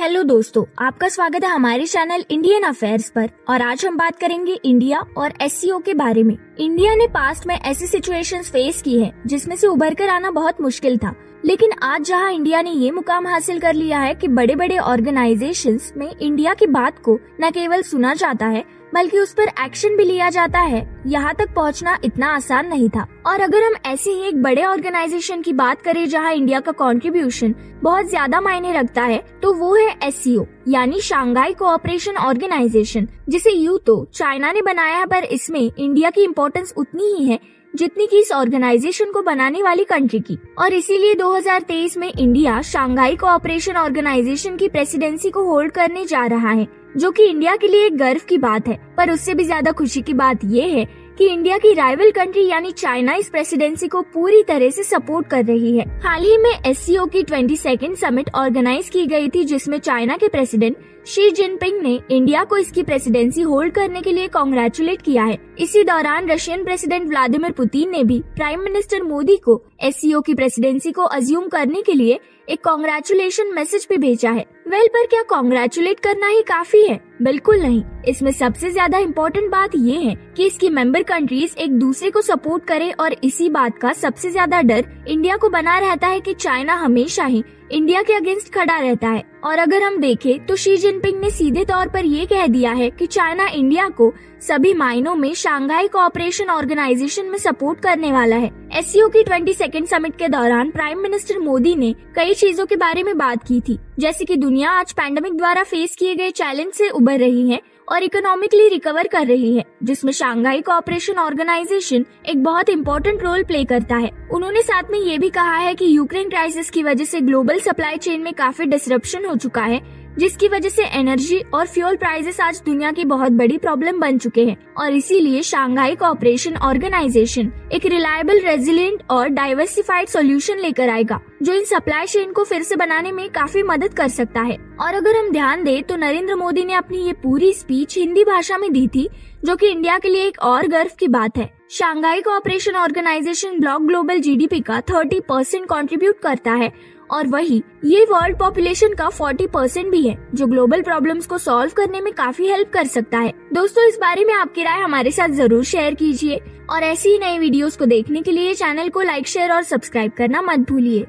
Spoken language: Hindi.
हेलो दोस्तों, आपका स्वागत है हमारे चैनल इंडियन अफेयर्स पर। और आज हम बात करेंगे इंडिया और एससीओ के बारे में। इंडिया ने पास्ट में ऐसी सिचुएशंस फेस की है जिसमें से उभर कर आना बहुत मुश्किल था, लेकिन आज जहां इंडिया ने ये मुकाम हासिल कर लिया है कि बड़े बड़े ऑर्गेनाइजेशंस में इंडिया की बात को न केवल सुना जाता है बल्कि उस पर एक्शन भी लिया जाता है, यहाँ तक पहुँचना इतना आसान नहीं था। और अगर हम ऐसे ही एक बड़े ऑर्गेनाइजेशन की बात करें जहाँ इंडिया का कंट्रीब्यूशन बहुत ज्यादा मायने रखता है, तो वो है एससीओ यानी शांघाई कोऑपरेशन ऑर्गेनाइजेशन, जिसे यूं तो चाइना ने बनाया है, पर इसमें इंडिया की इम्पोर्टेंस उतनी ही है जितनी की इस ऑर्गेनाइजेशन को बनाने वाली कंट्री की। और इसीलिए 2023 में इंडिया शांघाई कोऑपरेशन ऑर्गेनाइजेशन की प्रेसिडेंसी को होल्ड करने जा रहा है, जो कि इंडिया के लिए एक गर्व की बात है। पर उससे भी ज्यादा खुशी की बात ये है कि इंडिया की राइवल कंट्री यानी चाइना इस प्रेसिडेंसी को पूरी तरह से सपोर्ट कर रही है। हाल ही में एससीओ की 22nd समिट ऑर्गेनाइज की गई थी, जिसमें चाइना के प्रेसिडेंट शी जिनपिंग ने इंडिया को इसकी प्रेसिडेंसी होल्ड करने के लिए कांग्रेचुलेट किया है। इसी दौरान रशियन प्रेसिडेंट व्लादिमीर पुतिन ने भी प्राइम मिनिस्टर मोदी को एससीओ की प्रेसिडेंसी को अज्यूम करने के लिए एक कांग्रेचुलेशन मैसेज भी भेजा है। पर क्या कांग्रेचुलेट करना ही काफी है? बिल्कुल नहीं। इसमें सबसे ज्यादा इम्पोर्टेंट बात ये है कि इसकी मेंबर कंट्रीज एक दूसरे को सपोर्ट करें, और इसी बात का सबसे ज्यादा डर इंडिया को बना रहता है कि चाइना हमेशा ही इंडिया के अगेंस्ट खड़ा रहता है। और अगर हम देखें तो शी जिनपिंग ने सीधे तौर पर ये कह दिया है कि चाइना इंडिया को सभी मायनों में शांघाई कोऑपरेशन ऑर्गेनाइजेशन में सपोर्ट करने वाला है। एससीओ की 22nd समिट के दौरान प्राइम मिनिस्टर मोदी ने कई चीजों के बारे में बात की थी, जैसे कि दुनिया आज पैंडेमिक द्वारा फेस किए गए चैलेंज से उबर रही है और इकोनॉमिकली रिकवर कर रही है, जिसमें शांघाई कोऑपरेशन ऑर्गेनाइजेशन एक बहुत इम्पोर्टेंट रोल प्ले करता है। उन्होंने साथ में ये भी कहा है कि यूक्रेन क्राइसिस की वजह से ग्लोबल सप्लाई चेन में काफी डिसरप्शन हो चुका है, जिसकी वजह से एनर्जी और फ्यूल प्राइसेस आज दुनिया की बहुत बड़ी प्रॉब्लम बन चुके हैं। और इसीलिए शांघाई कोऑपरेशन ऑर्गेनाइजेशन एक रिलायबल, रेजिलिएंट और डाइवर्सिफाइड सॉल्यूशन लेकर आएगा, जो इन सप्लाई चेन को फिर से बनाने में काफी मदद कर सकता है। और अगर हम ध्यान दें तो नरेंद्र मोदी ने अपनी ये पूरी स्पीच हिंदी भाषा में दी थी, जो कि इंडिया के लिए एक और गर्व की बात है। Shanghai cooperation organisation bloc global GDP का 30% कंट्रीब्यूट करता है, और वही ये वर्ल्ड पॉपुलेशन का 40% भी है, जो ग्लोबल प्रॉब्लम्स को सॉल्व करने में काफी हेल्प कर सकता है। दोस्तों, इस बारे में आपकी राय हमारे साथ जरूर शेयर कीजिए, और ऐसी ही नई वीडियोस को देखने के लिए चैनल को लाइक, शेयर और सब्सक्राइब करना मत भूलिए।